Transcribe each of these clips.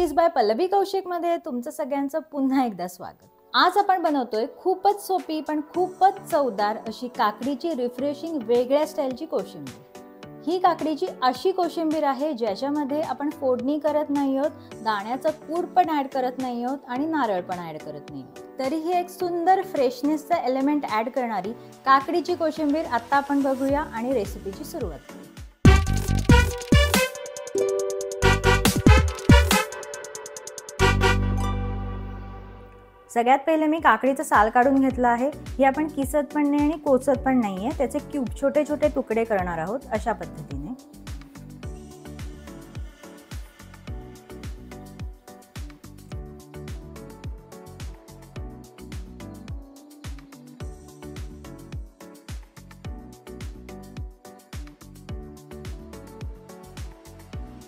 Recipes bye Pallavi Kaushik मध्ये तुमचं सगळ्यांचं पुन्हा एकदा स्वागत। आज आपण बनवतोय खूपच सोपी पण खूपच चवदार अशी काकडीची रिफ्रेशिंग वेगळ्या स्टाईलची कोशिंबीर। ही काकडीची अशी कोशिंबीर आहे ज्याच्यामध्ये आपण फोडणी करत नाही आहोत, दाण्याचं कूट पण ऍड करत नाही आहोत आणि नारळ पण ऍड करत नाही। तरीही एक सुंदर फ्रेशनेसचा एलिमेंट ऍड करणारी काकडीची कोशिंबीर आता आपण बघूया आणि रेसिपीची सुरुवात करूया। सगळ्यात पहिले मी काकडीचं साल काढून घेतलं आहे। ही आपण किसत पण नाही आणि कोचत पण नाहीये, त्याचे क्यूब छोटे छोटे तुकडे करणार आहोत अशा पद्धतीने।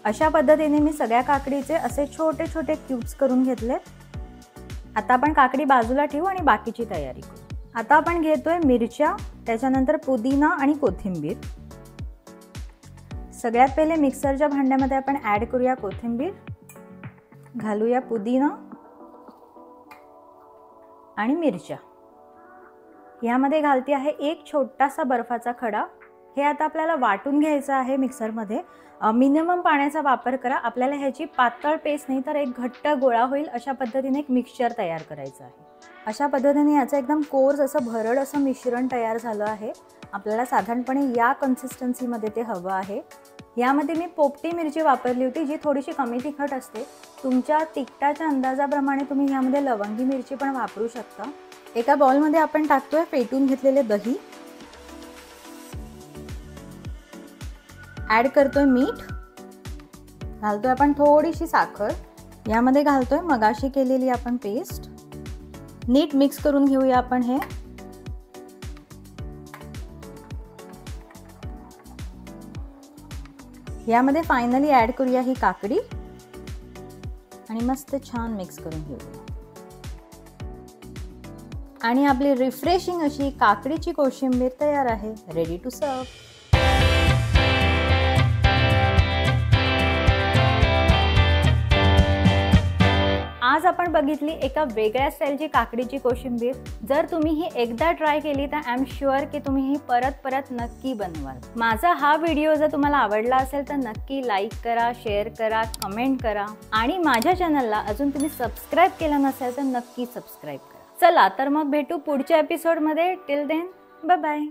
अशा पद्धतीने मी सगळ्या काकडीचे असे छोटे छोटे क्यूब्स करून घेतले। आता आपण काकडी बाजूला ठेवू आणि बाकीची तयारी करू। आता आपण घेतोय मिरच्या, त्याच्यानंतर पुदिना आणि कोथिंबीर। सगळ्यात पहिले मिक्सरच्या भांड्यामध्ये आपण ऍड करूया कोथिंबीर, घालूया पुदिना आणि मिरच्या। यामध्ये घालते आहे एक छोटासा बर्फाचा खडा। हे आता आपल्याला वाटून घ्यायचं आहे मिक्सरमध्ये। मिनिमम पाण्याचा वापर करा, आपल्याला ह्याची पातळ पेस्ट नाही तर एक घट्ट गोळा होईल अशा पद्धतीने एक मिक्सचर तयार करायचं आहे। अशा पद्धतीने याचं एकदम कोर्स असं भरड असं मिश्रण तयार झालं आहे। आपल्याला साधारणपणे या कन्सिस्टन्सीमध्ये ते हवं आहे। यामध्ये मी पोपटी मिरची वापरली होती जी थोडीशी कमी तिखट असते। तुमच्या तिखटाच्या अंदाजाप्रमाणे तुम्ही यामध्ये लवंगी मिरची पण वापरू शकता। एका बाउलमध्ये आपण टाकतोय फेटून घेतलेले दही, ऍड करतोय मीठ, घालतोय आपण थोडीशी साखर, यामध्ये घालतोय मगाशी केलेली आपण पेस्ट। नीट मिक्स करून घेऊया आपण हे। यामध्ये फायनली ऍड करूया ही काकडी आणि मस्त छान मिक्स करून घेऊया। आणि आपली रिफ्रेशिंग अशी काकडीची कोशिंबीर तयार आहे, रेडी टू सर्व। आज आपण बघितली एका वेगळ्या स्टाईलची काकडीची कोशिंबीर। जर तुम्ही ही एकदा ट्राय केली तर आय एम शुअर की तुम्ही ही परत परत नक्की बनवाल। माझा हा व्हिडिओ जर तुम्हाला आवडला असेल तर नक्की लाईक करा, शेअर करा, कमेंट करा आणि माझ्या चॅनलला अजून तुम्ही सबस्क्राईब केलं नसेल तर नक्की सबस्क्राईब करा। चला तर मग भेटू पुढच्या एपिसोडमध्ये। Till then bye bye.